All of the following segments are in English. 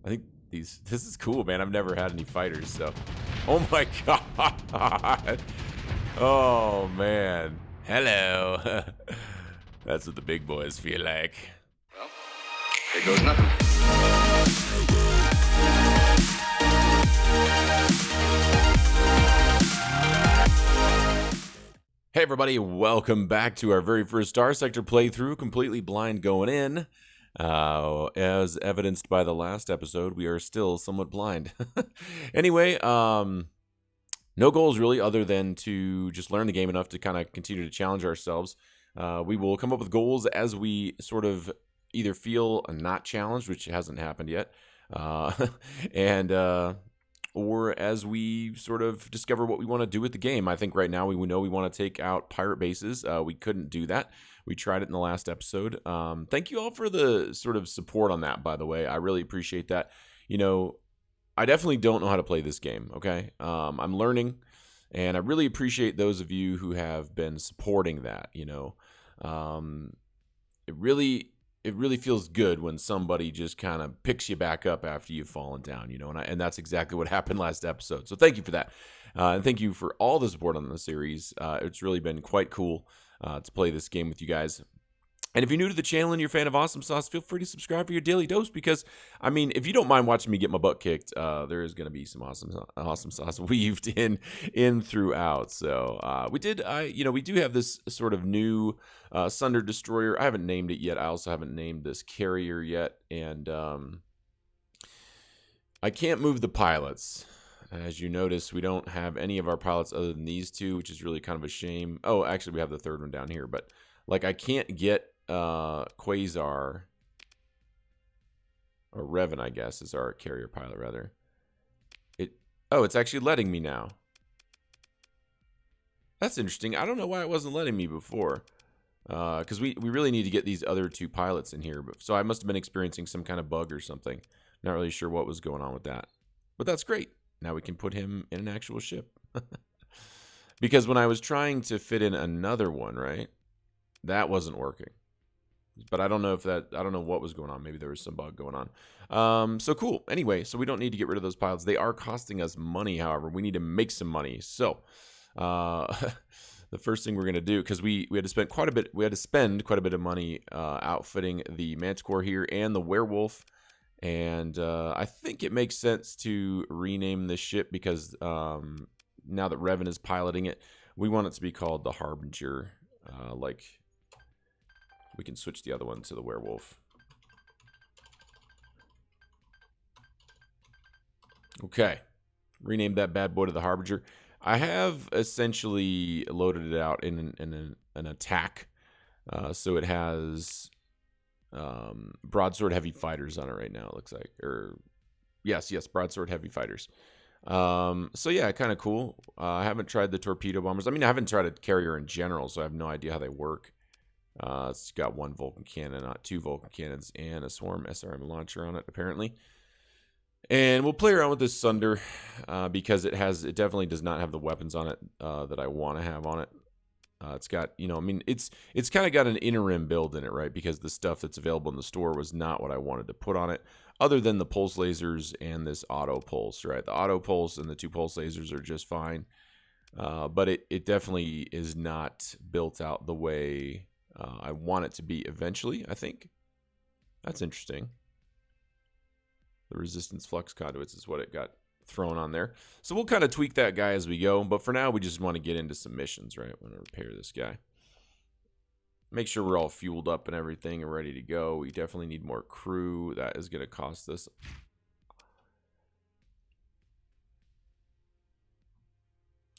I think this is cool, man. I've never had any fighters, so. Oh my god. Oh man. Hello. That's what the big boys feel like. Well, there goes nothing. Hey everybody, welcome back to our very first Starsector playthrough, completely blind going in. As evidenced by the last episode, we are still somewhat blind. Anyway, no goals really other than to just learn the game enough to kind of continue to challenge ourselves. We will come up with goals as we sort of either feel not challenged, which hasn't happened yet, or as we sort of discover what we want to do with the game. I think right now we know we want to take out pirate bases. We couldn't do that. We tried it in the last episode. Thank you all for the sort of support on that, by the way. I really appreciate that. You know, I definitely don't know how to play this game, okay? I'm learning, and I really appreciate those of you who have been supporting that, you know. It really feels good when somebody just kind of picks you back up after you've fallen down, you know, and that's exactly what happened last episode. So thank you for that. And thank you for all the support on the series. It's really been quite cool to play this game with you guys. And if you're new to the channel and you're a fan of Awesome Sauce, feel free to subscribe for your daily dose because, I mean, if you don't mind watching me get my butt kicked, there is going to be some awesome sauce weaved in throughout. So we do have this sort of new Sunder Destroyer. I haven't named it yet. I also haven't named this carrier yet. And I can't move the pilots. As you notice, we don't have any of our pilots other than these two, which is really kind of a shame. Oh, actually, we have the third one down here. But, like, I can't get Quasar, or Revan, I guess, is our carrier pilot, rather. It's actually letting me now. That's interesting. I don't know why it wasn't letting me before. Because we really need to get these other two pilots in here. So I must have been experiencing some kind of bug or something. Not really sure what was going on with that. But that's great. Now we can put him in an actual ship. Because when I was trying to fit in another one, right? That wasn't working. But I don't know what was going on. Maybe there was some bug going on. So cool. Anyway, so we don't need to get rid of those pilots. They are costing us money, however. We need to make some money. So the first thing we're gonna do, because we had to spend quite a bit of money outfitting the Manticore here and the werewolf. And I think it makes sense to rename this ship because now that Revan is piloting it, we want it to be called the Harbinger. We can switch the other one to the werewolf. Okay. Rename that bad boy to the Harbinger. I have essentially loaded it out in an attack. So it has broadsword heavy fighters on it right now, it looks like. Yes, broadsword heavy fighters. So yeah, kind of cool. I haven't tried the torpedo bombers. I mean, I haven't tried a carrier in general, so I have no idea how they work. It's got one Vulcan cannon, not two Vulcan cannons, and a Swarm SRM launcher on it, apparently. And we'll play around with this Sunder because it definitely does not have the weapons on it that I want to have on it. It's got, you know, I mean, it's kind of got an interim build in it, right? Because the stuff that's available in the store was not what I wanted to put on it, other than the pulse lasers and this auto pulse, right? The auto pulse and the two pulse lasers are just fine, but it definitely is not built out the way I want it to be eventually, I think. That's interesting. The resistance flux conduits is what it got thrown on there. So we'll kind of tweak that guy as we go. But for now, we just want to get into some missions, right? We want to repair this guy. Make sure we're all fueled up and everything and ready to go. We definitely need more crew. That is going to cost us.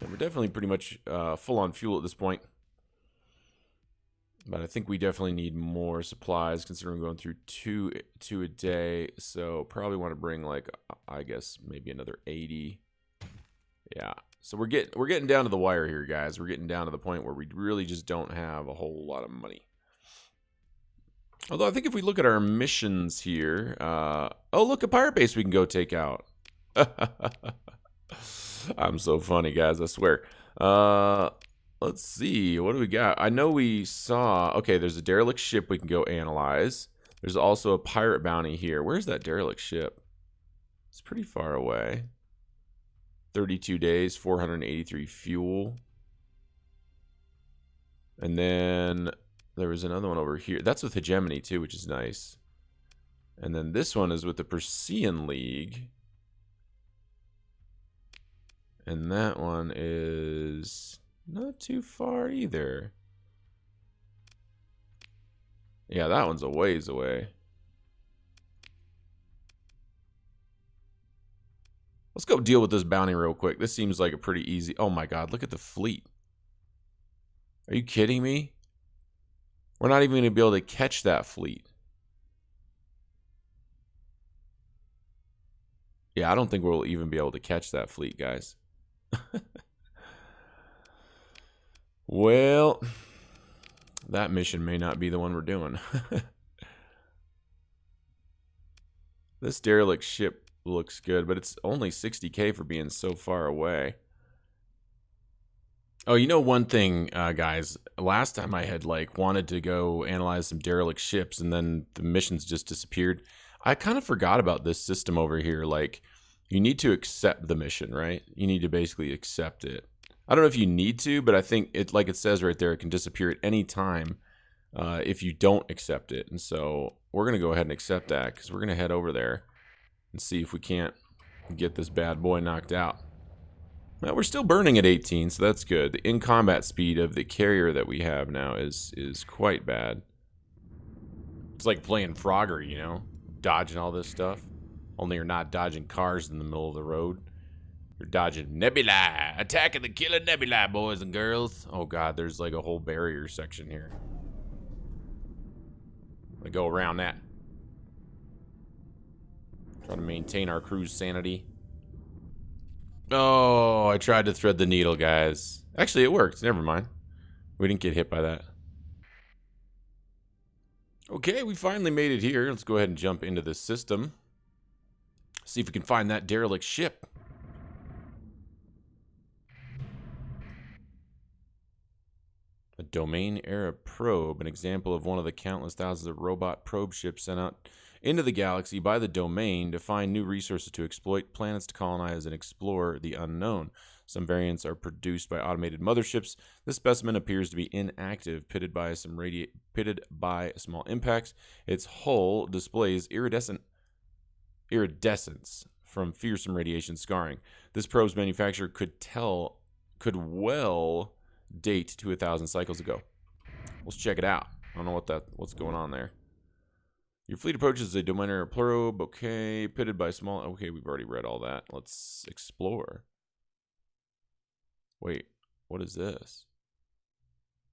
And we're definitely pretty much full on fuel at this point. But I think we definitely need more supplies considering we're going through two a day. So probably want to bring, like, I guess maybe another 80. Yeah. So we're getting down to the wire here, guys. We're getting down to the point where we really just don't have a whole lot of money. Although I think if we look at our missions here, oh, look, a pirate base we can go take out. I'm so funny, guys, I swear. Let's see, what do we got? I know we saw, okay, there's a derelict ship we can go analyze. There's also a pirate bounty here. Where's that derelict ship? It's pretty far away. 32 days, 483 fuel. And then there was another one over here. That's with Hegemony too, which is nice. And then this one is with the Persean League. And that one is not too far either. Yeah, that one's a ways away. Let's go deal with this bounty real quick. This seems like a pretty easy... Oh my god, look at the fleet. Are you kidding me? We're not even going to be able to catch that fleet. Yeah, I don't think we'll even be able to catch that fleet, guys. Well, that mission may not be the one we're doing. This derelict ship looks good, but it's only 60K for being so far away. Oh, you know one thing, guys. Last time I had wanted to go analyze some derelict ships, and then the missions just disappeared. I kind of forgot about this system over here. Like, you need to accept the mission, right? You need to basically accept it. I don't know if you need to, but I think it, like it says right there, it can disappear at any time if you don't accept it. And so we're going to go ahead and accept that because we're going to head over there and see if we can't get this bad boy knocked out. Well, we're still burning at 18, so that's good. The in-combat speed of the carrier that we have now is quite bad. It's like playing Frogger, you know? Dodging all this stuff. Only you're not dodging cars in the middle of the road. You're dodging nebula. Attacking the killer nebula, boys and girls. Oh god, there's like a whole barrier section here. I go around that. Try to maintain our crew's sanity. Oh, I tried to thread the needle, guys. Actually, it worked. Never mind. We didn't get hit by that. Okay, we finally made it here. Let's go ahead and jump into the system. See if we can find that derelict ship. A domain-era probe, an example of one of the countless thousands of robot probe ships sent out into the galaxy by the domain to find new resources to exploit, planets to colonize, and explore the unknown. Some variants are produced by automated motherships. This specimen appears to be inactive, pitted by small impacts. Its hull displays iridescence from fearsome radiation scarring. This probe's manufacturer could well date to 1,000 cycles ago. Let's check it out. I don't know what's going on there. Your fleet approaches a domain probe. Okay, pitted by small. Okay, we've already read all that. Let's explore. Wait, what is this?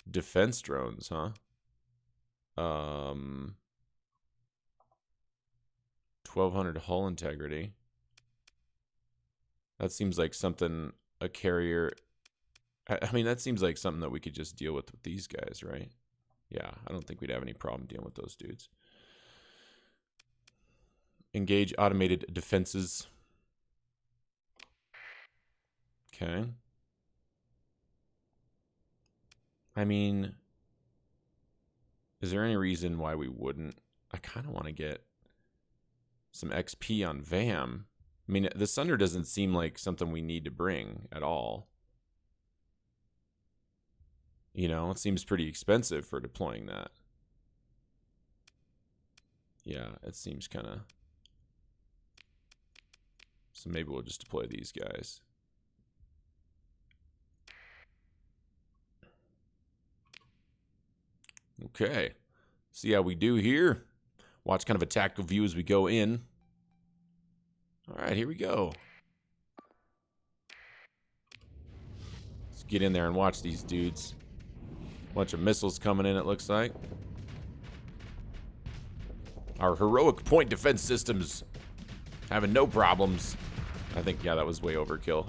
Defense drones, huh? 1200 hull integrity. That seems like something a carrier. I mean, that seems like something that we could just deal with these guys, right? Yeah, I don't think we'd have any problem dealing with those dudes. Engage automated defenses. Okay. I mean, is there any reason why we wouldn't? I kind of want to get some XP on VAM. I mean, the Sunder doesn't seem like something we need to bring at all. You know, it seems pretty expensive for deploying that. Yeah, it seems kind of... So maybe we'll just deploy these guys. Okay. See how we do here. Watch kind of a tactical view as we go in. All right, here we go. Let's get in there and watch these dudes. Bunch of missiles coming in, it looks like. Our heroic point defense systems having no problems. I think, yeah, that was way overkill.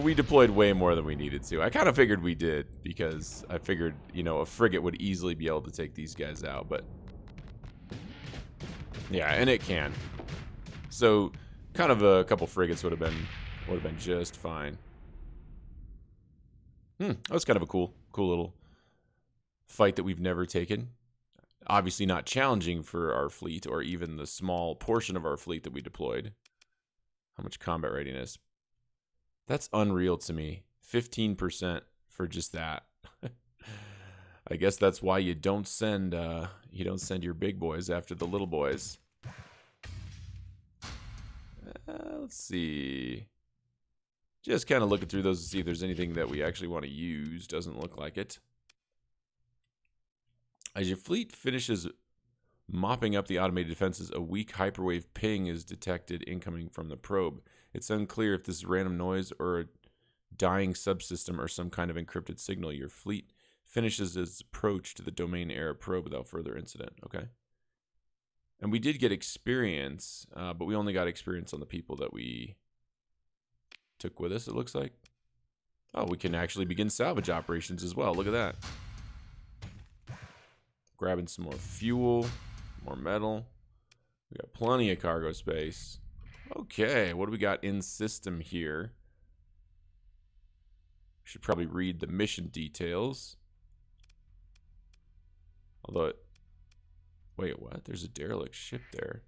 We deployed way more than we needed to. I kind of figured we did because I figured, you know, a frigate would easily be able to take these guys out, but yeah, and it can. So kind of a couple frigates would have been just fine. That was kind of a cool little fight that we've never taken. Obviously not challenging for our fleet or even the small portion of our fleet that we deployed. How much combat readiness? That's unreal to me. 15% for just that. I guess that's why you don't send your big boys after the little boys. Let's see. Just kind of looking through those to see if there's anything that we actually want to use. Doesn't look like it. As your fleet finishes mopping up the automated defenses, a weak hyperwave ping is detected incoming from the probe. It's unclear if this is random noise or a dying subsystem or some kind of encrypted signal. Your fleet finishes its approach to the domain era probe without further incident. Okay. And we did get experience, but we only got experience on the people that we took with us, it looks like. Oh, we can actually begin salvage operations as well. Look at that. Grabbing some more fuel, more metal. We got plenty of cargo space. Okay, what do we got in system here? Should probably read the mission details. Although it... Wait, what? There's a derelict ship there.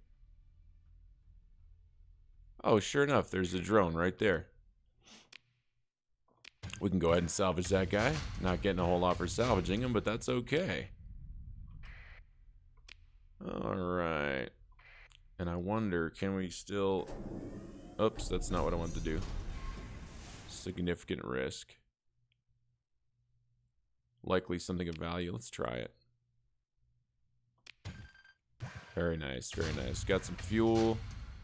Oh, sure enough, there's a drone right there. We can go ahead and salvage that guy. Not getting a whole lot for salvaging him, but that's okay. Alright. And I wonder, can we still... Oops, that's not what I wanted to do. Significant risk. Likely something of value. Let's try it. Very nice, very nice. Got some fuel,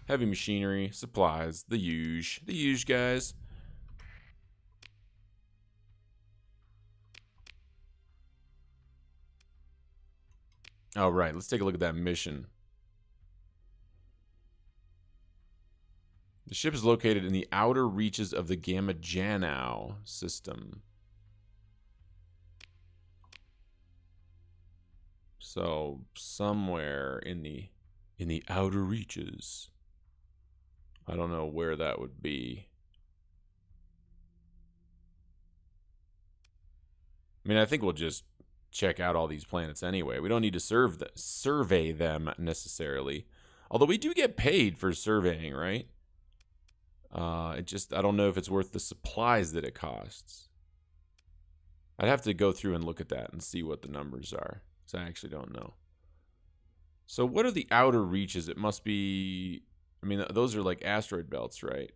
heavy machinery, supplies, the huge. The huge, guys. All right, let's take a look at that mission. The ship is located in the outer reaches of the Gamma Janau system. So somewhere in the outer reaches. I don't know where that would be. I mean, I think we'll just check out all these planets anyway. We don't need to survey them necessarily. Although we do get paid for surveying, right? I don't know if it's worth the supplies that it costs. I'd have to go through and look at that and see what the numbers are. So I actually don't know. So what are the outer reaches? It must be... I mean, those are like asteroid belts, right?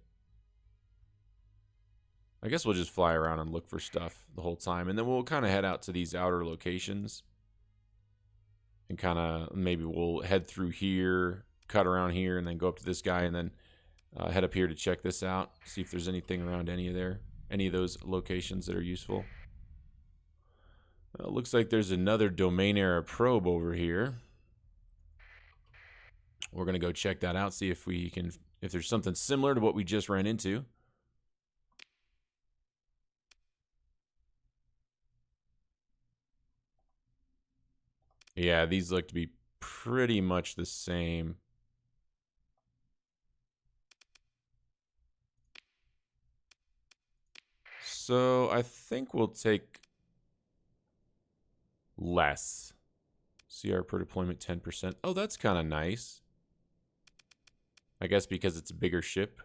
I guess we'll just fly around and look for stuff the whole time. And then we'll kind of head out to these outer locations. And kind of... Maybe we'll head through here, cut around here, and then go up to this guy, and then head up here to check this out. See if there's anything around any of those locations that are useful. Looks like there's another domain era probe over here. We're gonna go check that out, see if there's something similar to what we just ran into. Yeah, these look to be pretty much the same. So I think we'll take less. CR per deployment 10%. Oh, that's kind of nice. I guess because it's a bigger ship.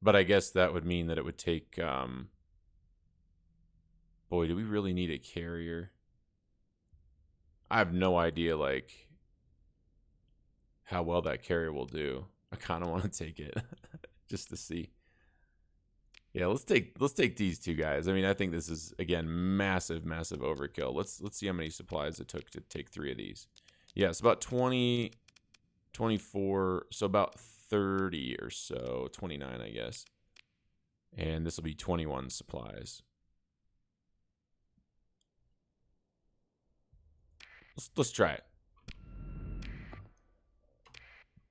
But I guess that would mean that it would take... Boy, do we really need a carrier? I have no idea, like, how well that carrier will do. I kind of want to take it just to see. Yeah, let's take these two guys. I mean, I think this is, again, massive overkill. Let's see how many supplies it took to take 3 of these. Yeah, it's about 20, 24, so about 30 or so, 29, I guess. And this will be 21 supplies. Let's try it.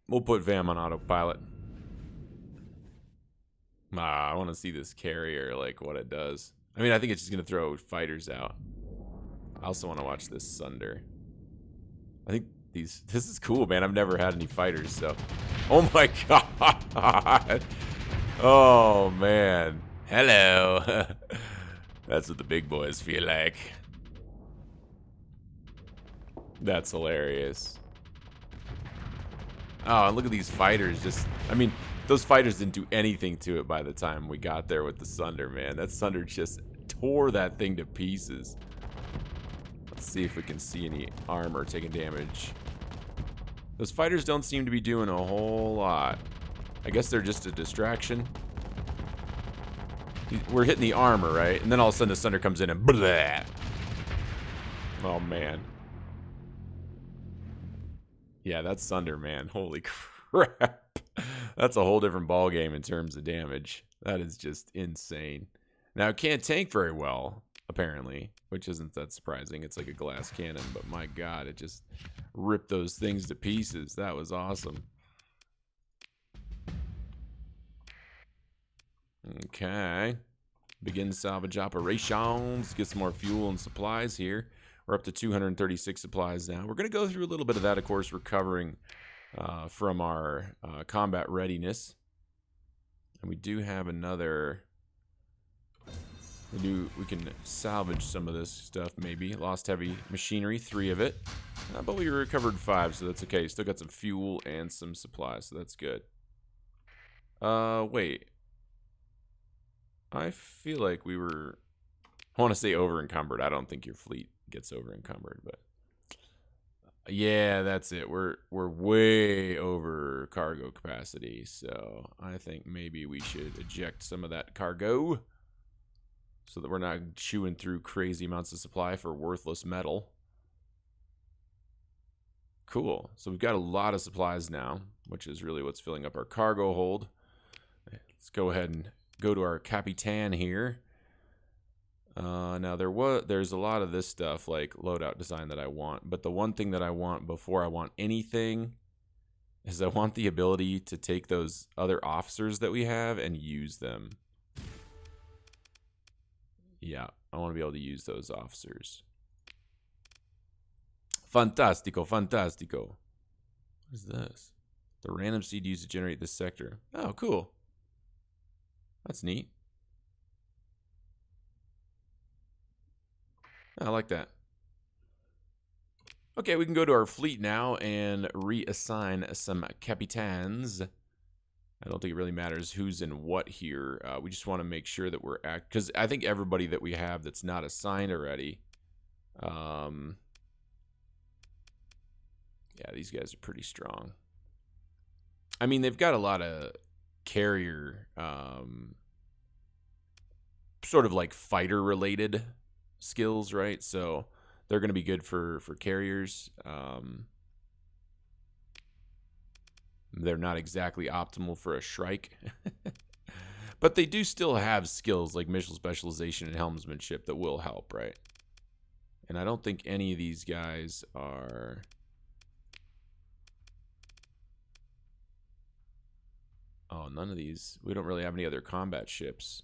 We'll put Vam on autopilot. I want to see this carrier, like, what it does. I mean, I think it's just going to throw fighters out. I also want to watch this Sunder. I think this is cool, man. I've never had any fighters, so... Oh, my God. Oh, man. Hello. That's what the big boys feel like. That's hilarious. Oh, and look at these fighters. Just, I mean... Those fighters didn't do anything to it by the time we got there with the Sunder, man. That Sunder just tore that thing to pieces. Let's see if we can see any armor taking damage. Those fighters don't seem to be doing a whole lot. I guess they're just a distraction. We're hitting the armor, right? And then all of a sudden the Sunder comes in and blah. Oh, man. Yeah, that's Sunder, man. Holy crap. That's a whole different ballgame in terms of damage. That is just insane. Now, it can't tank very well, apparently, which isn't that surprising. It's like a glass cannon, but my God, it just ripped those things to pieces. That was awesome. Okay. Begin salvage operations. Get some more fuel and supplies here. We're up to 236 supplies now. We're going to go through a little bit of that, of course, recovering from our combat readiness. And we do have another... We can salvage some of this stuff, maybe. Lost heavy machinery, 3 of it. But we recovered 5, so that's okay. Still got some fuel and some supplies, so that's good. Wait. I feel like we were... I want to say over-encumbered. I don't think your fleet gets over-encumbered, but... Yeah, that's it. We're way over cargo capacity, so I think maybe we should eject some of that cargo so that we're not chewing through crazy amounts of supply for worthless metal. Cool. So we've got a lot of supplies now, which is really what's filling up our cargo hold. Let's go ahead and go to our Capitan here. Now there's a lot of this stuff like loadout design that I want, but the one thing that I want before I want anything is I want the ability to take those other officers that we have and use them. Yeah, I want to be able to use those officers. Fantastico, fantastico. What is this? The random seed used to generate this sector. Oh, cool. That's neat. I like that. Okay, we can go to our fleet now and reassign some capitans. I don't think it really matters who's in what here. We just want to make sure that we're because I think everybody that we have that's not assigned already. Yeah, these guys are pretty strong. I mean, they've got a lot of carrier, sort of like fighter related skills, right? So they're going to be good for carriers. They're not exactly optimal for a Shrike. But they do still have skills like missile specialization and helmsmanship that will help, right? And I don't think any of these guys are... Oh, none of these. We don't really have any other combat ships.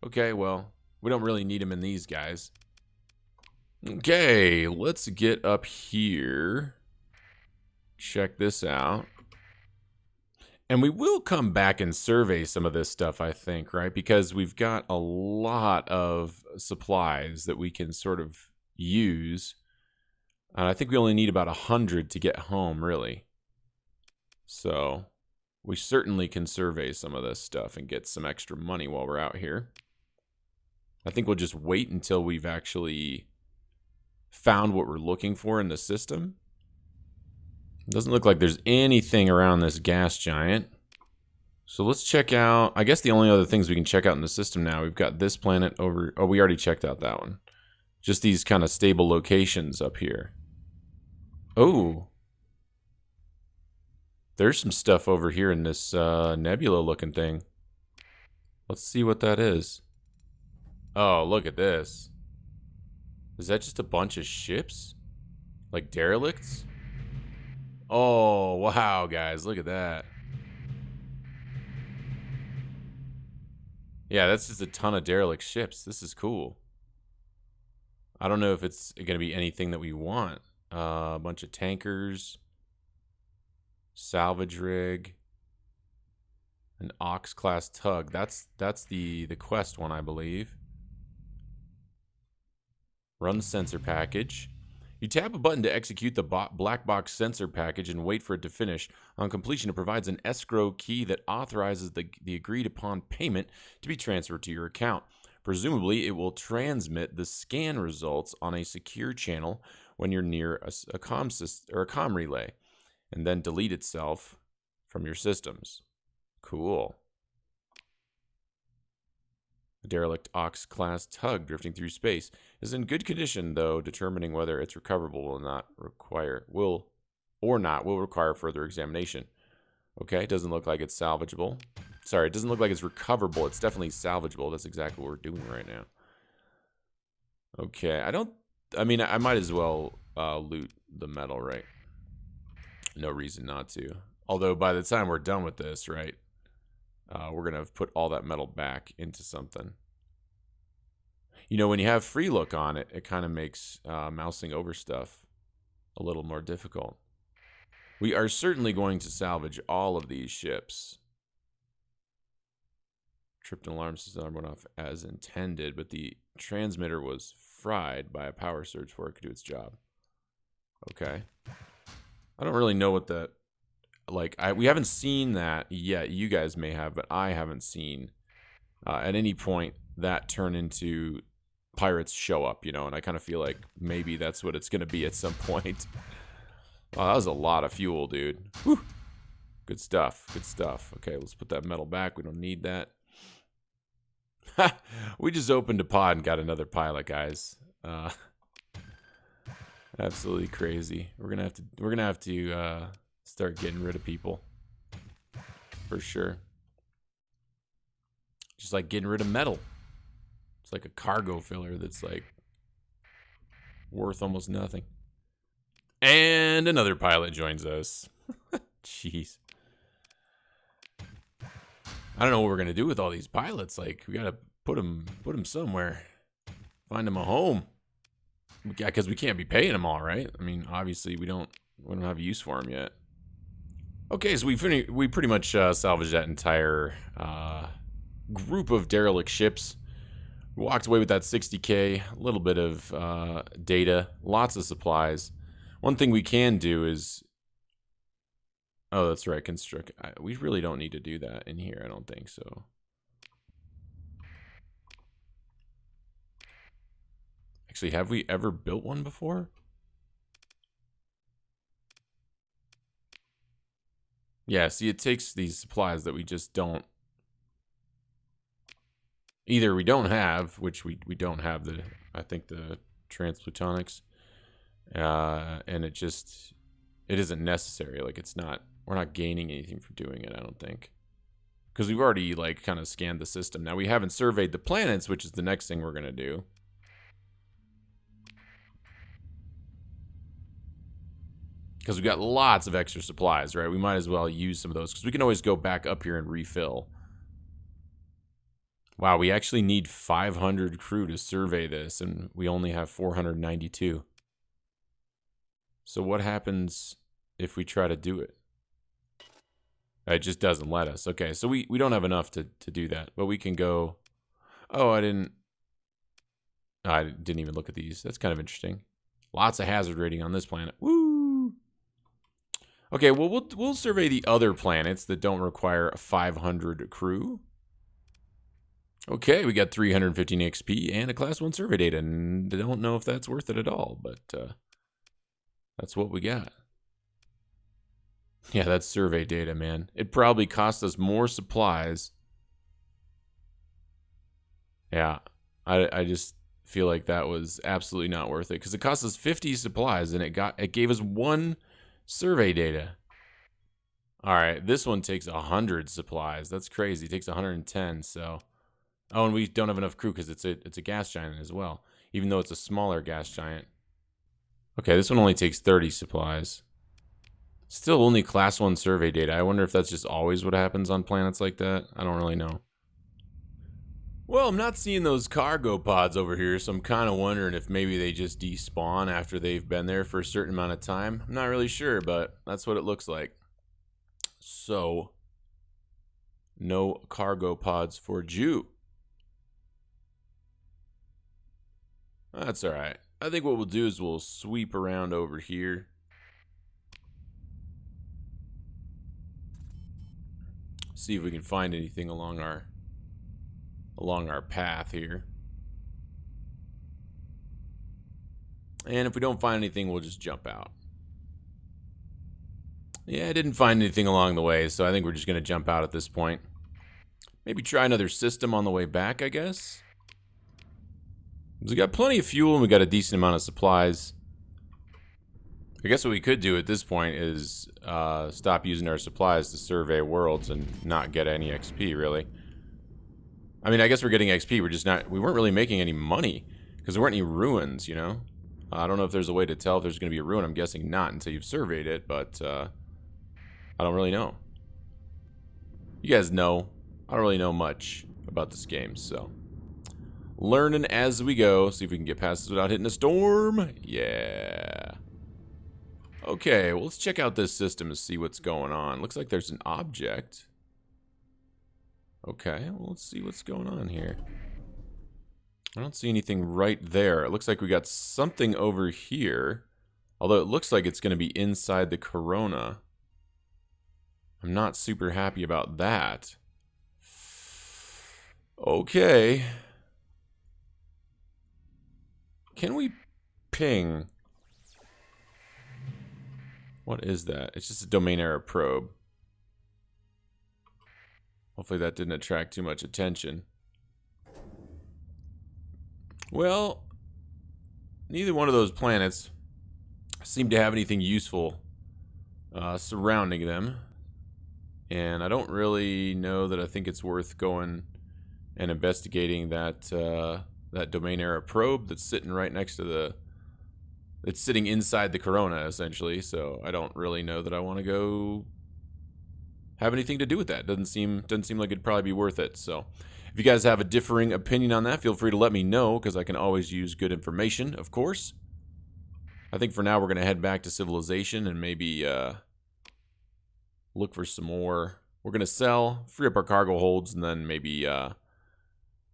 Okay, well, we don't really need them in these guys. Okay, let's get up here. Check this out. And we will come back and survey some of this stuff, I think, right? Because we've got a lot of supplies that we can sort of use. And I think we only need about 100 to get home, really. So we certainly can survey some of this stuff and get some extra money while we're out here. I think we'll just wait until we've actually found what we're looking for in the system. Doesn't look like there's anything around this gas giant. So let's check out, I guess the only other things we can check out in the system now, we've got this planet over, oh, we already checked out that one. Just these kind of stable locations up here. Oh. There's some stuff over here in this nebula looking thing. Let's see what that is. Oh, look at this. Is that just a bunch of ships? Like derelicts? Oh, wow, guys. Look at that. Yeah, that's just a ton of derelict ships. This is cool. I don't know if it's going to be anything that we want. A bunch of tankers. Salvage rig. An Ox-class tug. That's the quest one, I believe. Run the sensor package. You tap a button to execute the black box sensor package and wait for it to finish. On completion, it provides an escrow key that authorizes the agreed upon payment to be transferred to your account. Presumably, it will transmit the scan results on a secure channel when you're near a comm relay, and then delete itself from your systems. Cool. A derelict Ox-class tug drifting through space is in good condition, though determining whether it's recoverable will require further examination. Okay, doesn't look like it's salvageable. Sorry, it doesn't look like it's recoverable. It's definitely salvageable. That's exactly what we're doing right now. Okay, I might as well loot the metal, right? No reason not to. Although by the time we're done with this, right, we're going to put all that metal back into something. You know, when you have free look on it, it kind of makes mousing over stuff a little more difficult. We are certainly going to salvage all of these ships. Tripped an alarm system went off as intended, but the transmitter was fried by a power surge before it could do its job. Okay. I don't really know what that... we haven't seen that yet. You guys may have, but I haven't seen at any point that turn into pirates show up, you know, and I kind of feel like maybe that's what it's going to be at some point. Wow, that was a lot of fuel, dude. Whew. Good stuff. Good stuff. Okay, let's put that metal back. We don't need that. We just opened a pod and got another pilot, guys. Absolutely crazy. We're gonna have to start getting rid of people for sure. Just like getting rid of metal. It's like a cargo filler that's like worth almost nothing. And another pilot joins us. Jeez. I don't know what we're gonna do with all these pilots. Like, we gotta put them somewhere. Find them a home. Yeah, because we can't be paying them all, right? I mean, obviously we don't have use for them yet. Okay, so we pretty much salvaged that entire group of derelict ships. We walked away with that 60K, a little bit of data, lots of supplies. One thing we can do is... Oh, that's right, construct. We really don't need to do that in here, I don't think so. Actually, have we ever built one before? Yeah, see, it takes these supplies that we just don't... Either we don't have, which we don't have I think the transplutonics, and it isn't necessary. Like, we're not gaining anything from doing it, I don't think. Because we've already, like, kind of scanned the system. Now, we haven't surveyed the planets, which is the next thing we're going to do. Because we've got lots of extra supplies, right? We might as well use some of those, because we can always go back up here and refill. Wow, we actually need 500 crew to survey this, and we only have 492. So what happens if we try to do it? It just doesn't let us. Okay, so we don't have enough to do that, but we can go... Oh, I didn't even look at these. That's kind of interesting. Lots of hazard rating on this planet. Woo! Okay, well, we'll survey the other planets that don't require 500 crew. Okay, we got 315 XP and a Class 1 survey data, and I don't know if that's worth it at all, but that's what we got. Yeah, that's survey data, man. It probably cost us more supplies. Yeah, I just feel like that was absolutely not worth it, because it cost us 50 supplies, and it gave us 1 survey data. All right, this one takes 100 supplies. That's crazy. It takes 110, so... Oh, and we don't have enough crew because it's a gas giant as well, even though it's a smaller gas giant. Okay, this one only takes 30 supplies. Still only Class 1 survey data. I wonder if that's just always what happens on planets like that. I don't really know. Well, I'm not seeing those cargo pods over here, so I'm kind of wondering if maybe they just despawn after they've been there for a certain amount of time. I'm not really sure, but that's what it looks like. So, no cargo pods for Jew. That's all right. I think what we'll do is we'll sweep around over here. See if we can find anything along our path here. And if we don't find anything, we'll just jump out. Yeah, I didn't find anything along the way, so I think we're just going to jump out at this point. Maybe try another system on the way back, I guess. We got plenty of fuel and we got a decent amount of supplies. I guess what we could do at this point is stop using our supplies to survey worlds and not get any XP, really. I mean, I guess we're getting XP, we're just not... We weren't really making any money, because there weren't any ruins, you know? I don't know if there's a way to tell if there's going to be a ruin. I'm guessing not until you've surveyed it, but I don't really know. You guys know. I don't really know much about this game, so... Learning as we go. See if we can get past this without hitting a storm. Yeah. Okay, well, let's check out this system to see what's going on. Looks like there's an object. Okay, well, let's see what's going on here. I don't see anything right there. It looks like we got something over here. Although it looks like it's going to be inside the corona. I'm not super happy about that. Okay. Can we ping? What is that? It's just a domain error probe. Hopefully that didn't attract too much attention. Well, neither one of those planets seem to have anything useful surrounding them. And I don't really know that I think it's worth going and investigating that that domain error probe that's sitting right next to the... It's sitting inside the corona, essentially, so I don't really know that I want to go have anything to do with that. Doesn't seem like it'd probably be worth it. So if you guys have a differing opinion on that, feel free to let me know, because I can always use good information, of course. I think for now we're going to head back to civilization and maybe look for some more. We're going to sell, free up our cargo holds, and then maybe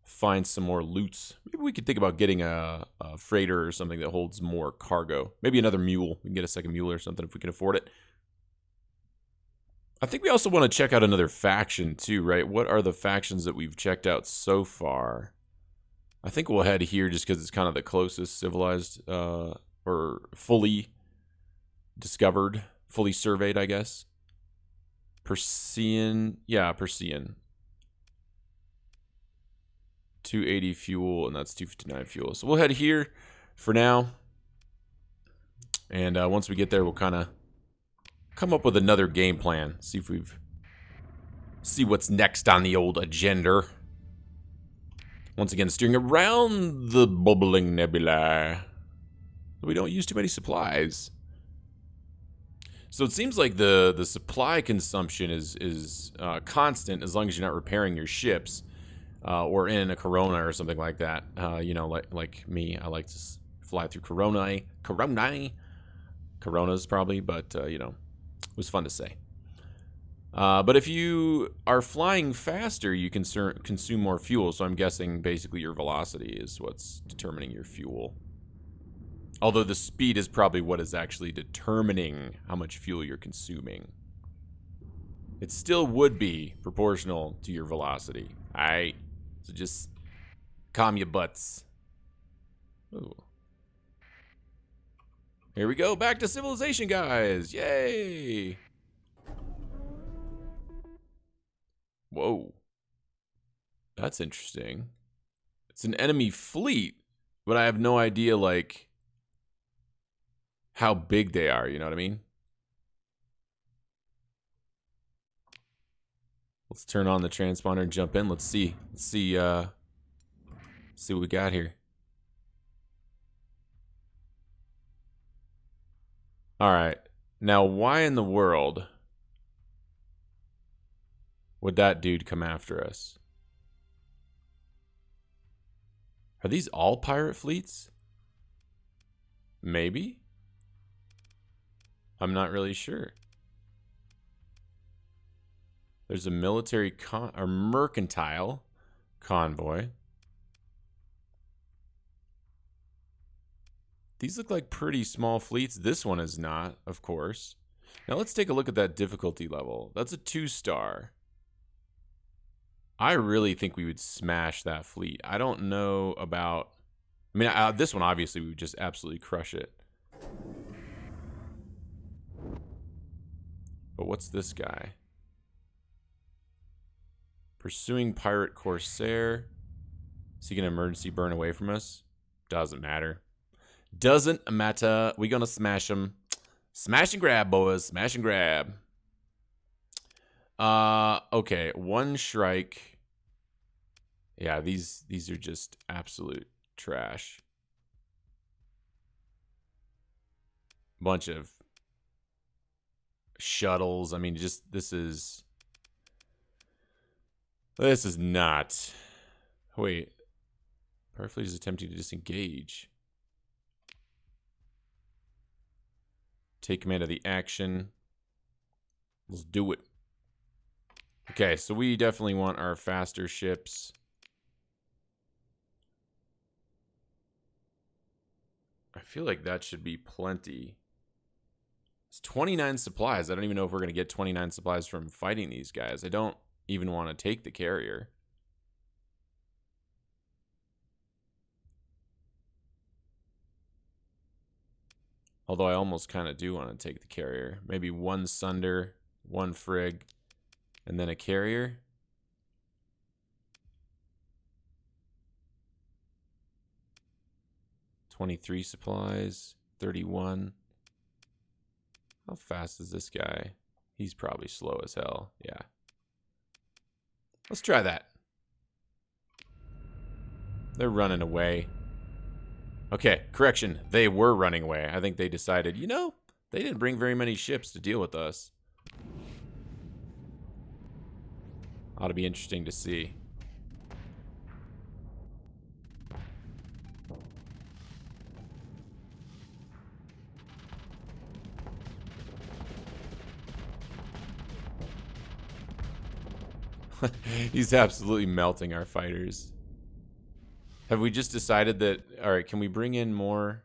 find some more loots. Maybe we could think about getting a freighter or something that holds more cargo. Maybe another mule. We can get a second mule or something if we can afford it. I think we also want to check out another faction too, right? What are the factions that we've checked out so far? I think we'll head here just because it's kind of the closest civilized or fully discovered, fully surveyed, I guess. Persian. Yeah, Persian. 280 fuel, and that's 259 fuel. So we'll head here for now. And once we get there, we'll kind of come up with another game plan. See what's next on the old agenda. Once again, steering around the bubbling nebula. We don't use too many supplies. So it seems like the supply consumption is constant as long as you're not repairing your ships. Or in a Corona or something like that. You know, like me, I like to fly through Coronas probably, but, you know, it was fun to say. But if you are flying faster, you can consume more fuel, so I'm guessing basically your velocity is what's determining your fuel. Although the speed is probably what is actually determining how much fuel you're consuming. It still would be proportional to your velocity. Alright? So just calm your butts. Ooh. Here we go, back to civilization, guys. Yay! Whoa. That's interesting. It's an enemy fleet, but I have no idea, like, how big they are, you know what I mean? Let's turn on the transponder and jump in. Let's see what we got here. All right. Now, why in the world would that dude come after us? Are these all pirate fleets? Maybe. I'm not really sure. There's a military or mercantile convoy. These look like pretty small fleets. This one is not, of course. Now let's take a look at that difficulty level. That's a 2-star. I really think we would smash that fleet. I don't know about... I mean, this one, obviously, we would just absolutely crush it. But what's this guy? Pursuing pirate corsair. Is he going to emergency burn away from us? Doesn't matter. Doesn't matter. We're going to smash him. Smash and grab, boys. Smash and grab. Okay. 1 Shrike. Yeah, these are just absolute trash. Bunch of shuttles. I mean, just this is not. Wait. Perfectly is attempting to disengage. Take command of the action. Let's do it. Okay, so we definitely want our faster ships. I feel like that should be plenty. It's 29 supplies. I don't even know if we're going to get 29 supplies from fighting these guys. I don't even want to take the carrier. Although I almost kind of do want to take the carrier. Maybe 1 Sunder, 1 Frigg, and then a carrier. $23 supplies, 31. How fast is this guy? He's probably slow as hell. Yeah. Let's try that. They're running away. Okay, correction. They were running away. I think they decided, you know, they didn't bring very many ships to deal with us. Ought to be interesting to see. He's absolutely melting our fighters. Have we just decided that, all right, can we bring in more?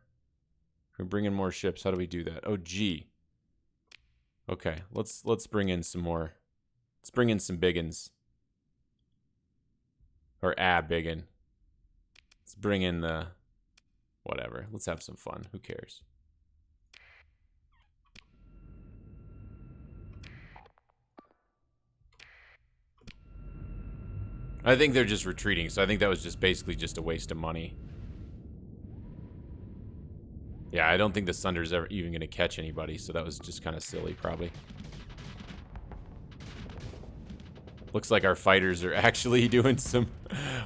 Can we bring in more ships? How do we do that? Oh, G. Okay, let's bring in some more. Let's bring in some biggins. Or biggin. Let's bring in the whatever. Let's have some fun. Who cares? I think they're just retreating, so I think that was just basically just a waste of money. Yeah, I don't think the Sunder's ever even going to catch anybody, so that was just kind of silly, probably. Looks like our fighters are actually doing some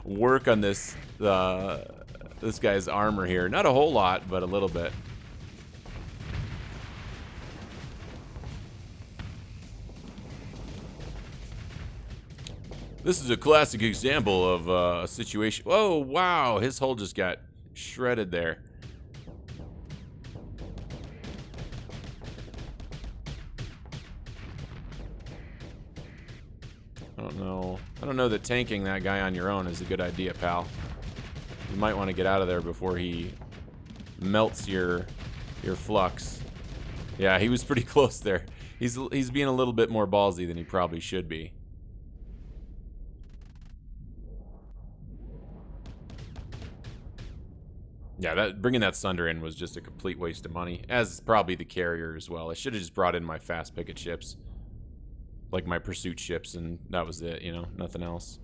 work on this this guy's armor here. Not a whole lot, but a little bit. This is a classic example of a situation. Oh, wow. His hull just got shredded there. I don't know. I don't know that tanking that guy on your own is a good idea, pal. You might want to get out of there before he melts your flux. Yeah, he was pretty close there. He's being a little bit more ballsy than he probably should be. Yeah, bringing that Sunder in was just a complete waste of money, as probably the carrier as well. I should have just brought in my fast picket ships, like my pursuit ships, and that was it, you know, nothing else.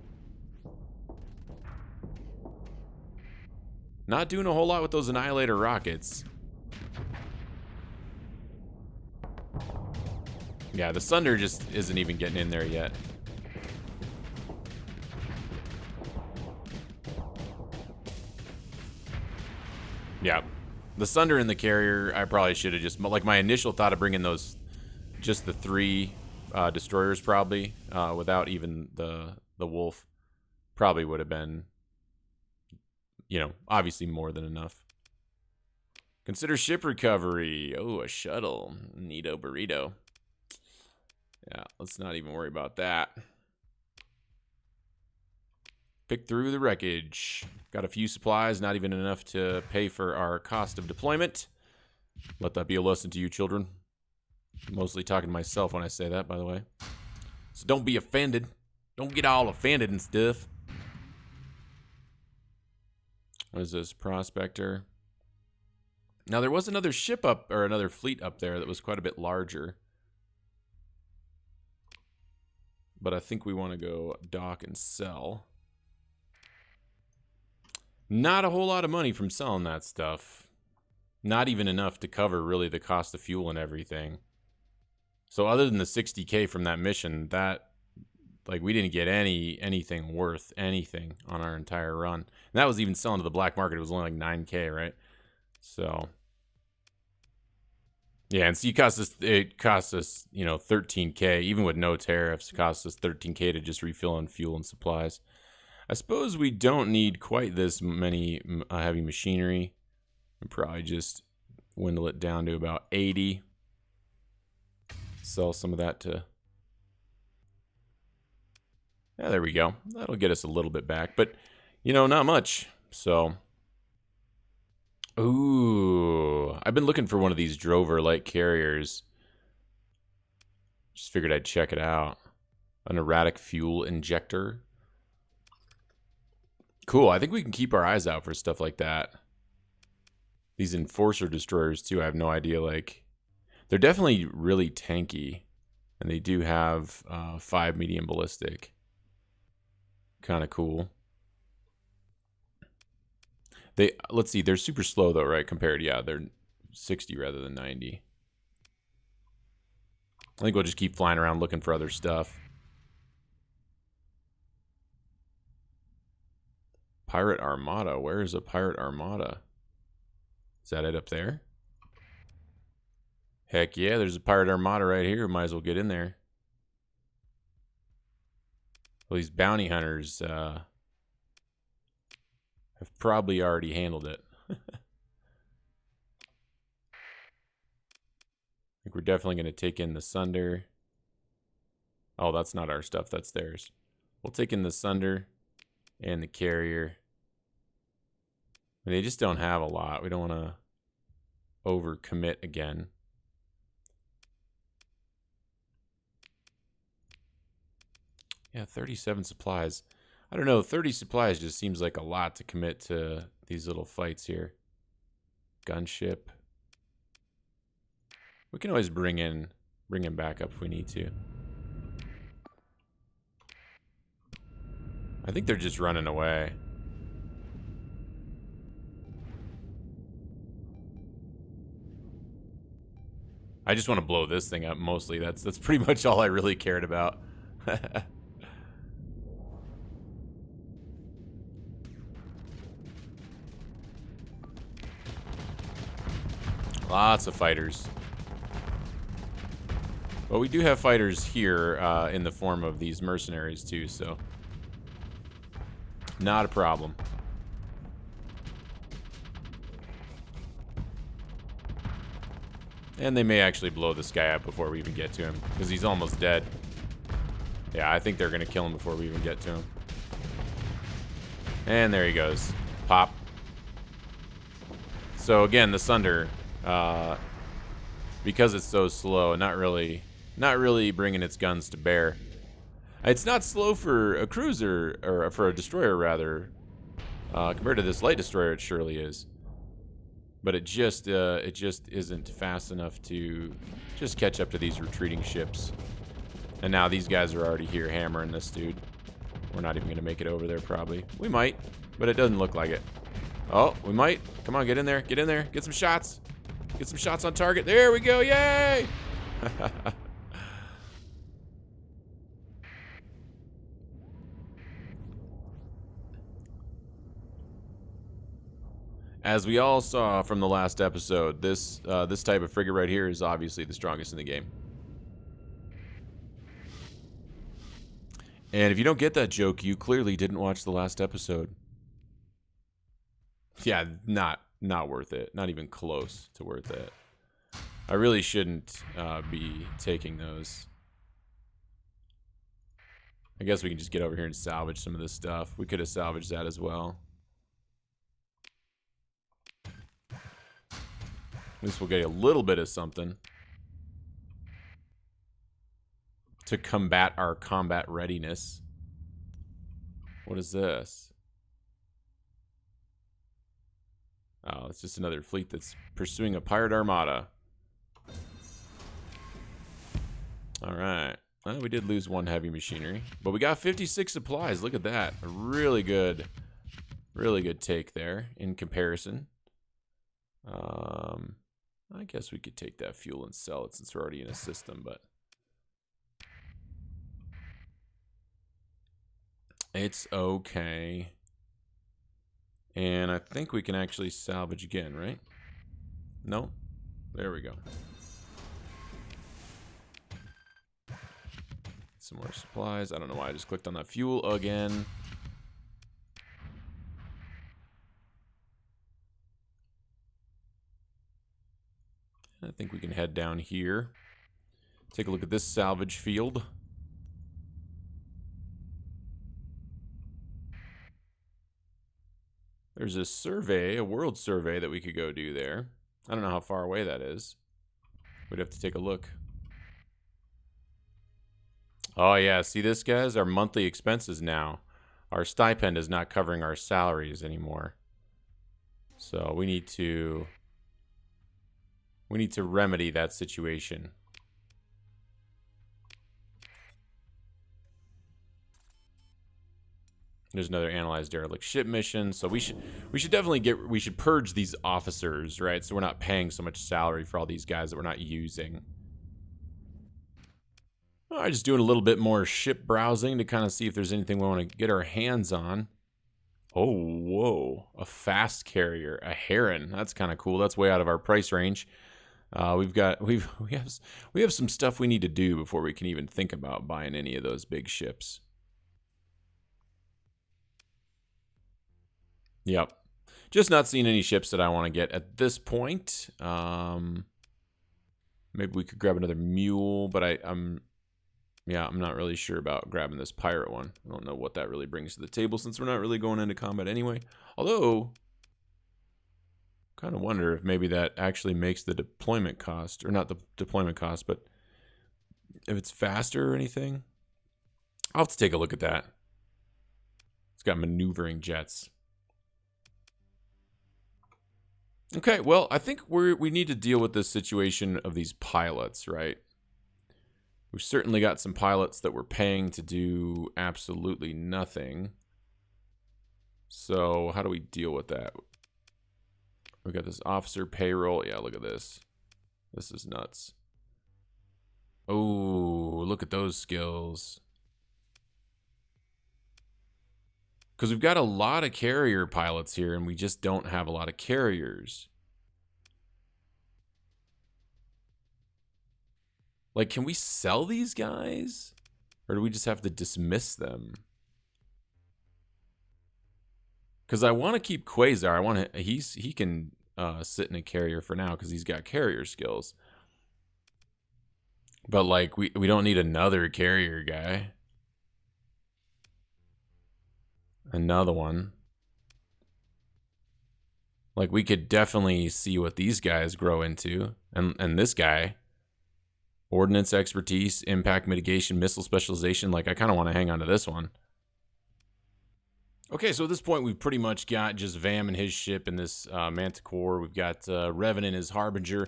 Not doing a whole lot with those Annihilator rockets. Yeah, the Sunder just isn't even getting in there yet. Yeah, the Sunder and the carrier, I probably should have just, like my initial thought of bringing those, just the 3 destroyers probably, without even the Wolf, probably would have been, you know, obviously more than enough. Consider ship recovery. Oh, a shuttle. Neato burrito. Yeah, let's not even worry about that. Pick through the wreckage. Got a few supplies, not even enough to pay for our cost of deployment. Let that be a lesson to you, children. Mostly talking to myself when I say that, by the way. So don't be offended. Don't get all offended and stuff. What is this? Prospector. Now, there was another ship up, or another fleet up there that was quite a bit larger. But I think we want to go dock and sell. Not a whole lot of money from selling that stuff. Not even enough to cover really the cost of fuel and everything. So other than the 60K from that mission, that, like, we didn't get anything worth anything on our entire run. And that was even selling to the black market. It was only like 9K, right? So yeah, and so it cost us, you know, 13K, even with no tariffs. It cost us 13K to just refill on fuel and supplies. I suppose we don't need quite this many heavy machinery. We'll probably just dwindle it down to about 80. Sell some of that to... Yeah, there we go. That'll get us a little bit back, but, you know, not much. So, ooh, I've been looking for one of these drover light carriers. Just figured I'd check it out. An erratic fuel injector. Cool. I think we can keep our eyes out for stuff like that. These enforcer destroyers too. I have no idea. Like, they're definitely really tanky, and they do have 5 medium ballistic. Kind of cool. Let's see, they're super slow though, right? Compared, yeah, they're 60 rather than 90. I think we'll just keep flying around looking for other stuff. Pirate Armada. Where is a Pirate Armada? Is that it up there? Heck yeah, there's a Pirate Armada right here. Might as well get in there. Well, these bounty hunters have probably already handled it. I think we're definitely going to take in the Sunder. Oh, that's not our stuff. That's theirs. We'll take in the Sunder and the carrier. They just don't have a lot. We don't want to overcommit again. Yeah, 37 supplies. I don't know, 30 supplies just seems like a lot to commit to these little fights here. Gunship. We can always bring him back up if we need to. I think they're just running away. I just want to blow this thing up mostly. That's pretty much all I really cared about. Lots of fighters. But we do have fighters here in the form of these mercenaries too, so not a problem. And they may actually blow this guy up before we even get to him, because he's almost dead. Yeah, I think they're going to kill him before we even get to him. And there he goes. Pop. So again, the Sunder, because it's so slow, not really bringing its guns to bear. It's not slow for a cruiser, or for a destroyer rather. Compared to this light destroyer, it surely is. But it just isn't fast enough to just catch up to these retreating ships. And now these guys are already here hammering this dude. We're not even going to make it over there probably. We might, but it doesn't look like it. Oh, we might. Come on, get in there. Get in there. Get some shots. Get some shots on target. There we go. Yay! As we all saw from the last episode, this type of frigate right here is obviously the strongest in the game. And if you don't get that joke, you clearly didn't watch the last episode. Yeah, not worth it. Not even close to worth it. I really shouldn't be taking those. I guess we can just get over here and salvage some of this stuff. We could have salvaged that as well. At least we'll get a little bit of something to combat our combat readiness. What is this? Oh, it's just another fleet that's pursuing a pirate armada. All right. Well, we did lose one heavy machinery, but we got 56 supplies. Look at that. A really good take there in comparison. I guess we could take that fuel and sell it since we're already in a system, but it's okay. And I think we can actually salvage again, right? No? There we go. Some more supplies. I don't know why I just clicked on that fuel again. I think we can head down here. Take a look at this salvage field. There's a survey, a world survey that we could go do there. I don't know how far away that is. We'd have to take a look. Oh yeah, see this, guys? Our monthly expenses now. Our stipend is not covering our salaries anymore. So we need to remedy that situation. There's another analyzed derelict ship mission. So we should definitely purge these officers, right? So we're not paying so much salary for all these guys that we're not using. All right, just doing a little bit more ship browsing to kind of see if there's anything we want to get our hands on. Oh, whoa. A fast carrier, a Heron. That's kind of cool. That's way out of our price range. We have some stuff we need to do before we can even think about buying any of those big ships. Yep. Just not seeing any ships that I want to get at this point. Maybe we could grab another mule, but I'm not really sure about grabbing this pirate one. I don't know what that really brings to the table since we're not really going into combat anyway. Although, kind of wonder if maybe that actually makes the deployment cost, or not the deployment cost, but if it's faster or anything. I'll have to take a look at that. It's got maneuvering jets. Okay, well, I think we need to deal with this situation of these pilots, right? We've certainly got some pilots that we're paying to do absolutely nothing. So how do we deal with that? We got this officer payroll. Yeah, look at this. This is nuts. Oh, look at those skills. Because we've got a lot of carrier pilots here, and we just don't have a lot of carriers. Like, can we sell these guys? Or do we just have to dismiss them? Because I want to keep Quasar. He can sit in a carrier for now because he's got carrier skills. But, like, we don't need another carrier guy. Another one. Like, we could definitely see what these guys grow into. And this guy. Ordnance expertise, impact mitigation, missile specialization. Like, I kind of want to hang on to this one. Okay, so at this point, we've pretty much got just Vam and his ship in this Manticore. We've got Revan and his Harbinger.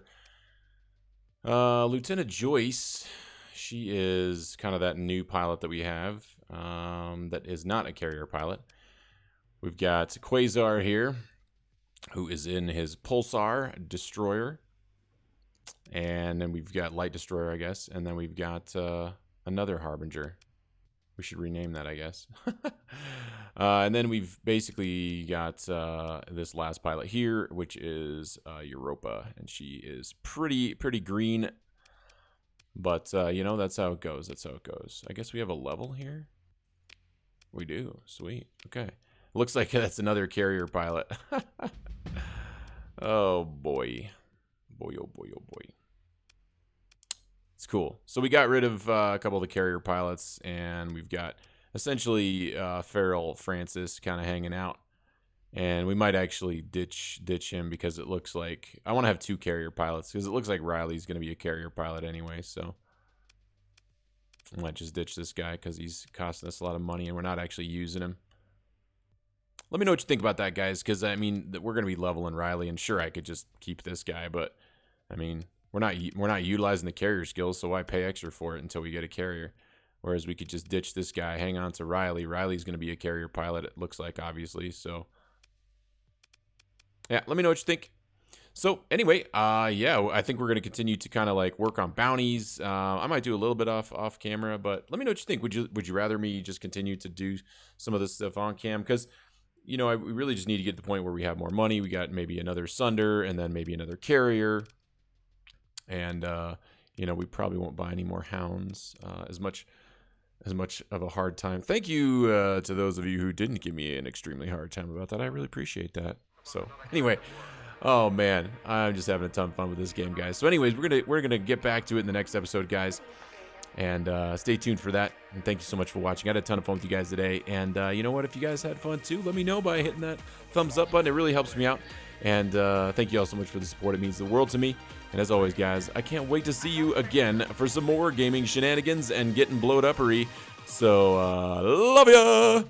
Lieutenant Joyce, she is kind of that new pilot that we have that is not a carrier pilot. We've got Quasar here, who is in his Pulsar Destroyer. And then we've got Light Destroyer, I guess. And then we've got another Harbinger. We should rename that, I guess. And then we've basically got this last pilot here, which is Europa. And she is pretty green. But, you know, that's how it goes. That's how it goes. I guess we have a level here. We do. Sweet. Okay. Looks like that's another carrier pilot. Oh, boy. Boy, oh, boy, oh, boy. It's cool. So we got rid of a couple of the carrier pilots, and we've got essentially Feral Francis kind of hanging out. And we might actually ditch him because it looks like I want to have 2 carrier pilots because it looks like Riley's going to be a carrier pilot anyway. So I might just ditch this guy because he's costing us a lot of money and we're not actually using him. Let me know what you think about that, guys, because I mean we're going to be leveling Riley, and sure I could just keep this guy, but I mean we're not utilizing the carrier skills, so why pay extra for it until we get a carrier? Whereas we could just ditch this guy, hang on to Riley. Riley's going to be a carrier pilot, it looks like, obviously. So yeah, let me know what you think. So anyway, yeah, I think we're gonna continue to kind of like work on bounties. I might do a little bit off camera, but let me know what you think. Would you rather me just continue to do some of this stuff on cam? Because we really just need to get to the point where we have more money. We got maybe another Sunder and then maybe another carrier, and we probably won't buy any more hounds as much of a hard time. Thank you to those of you who didn't give me an extremely hard time about that. I really appreciate that. So anyway, oh man, I'm just having a ton of fun with this game, guys. So anyways, we're gonna get back to it in the next episode, guys, and stay tuned for that. And thank you so much for watching. I had a ton of fun with you guys today, and you know what? If you guys had fun too, let me know by hitting that thumbs up button. It really helps me out. And thank you all so much for the support. It means the world to me. And as always, guys, I can't wait to see you again for some more gaming shenanigans and getting blowed uppery. So love ya.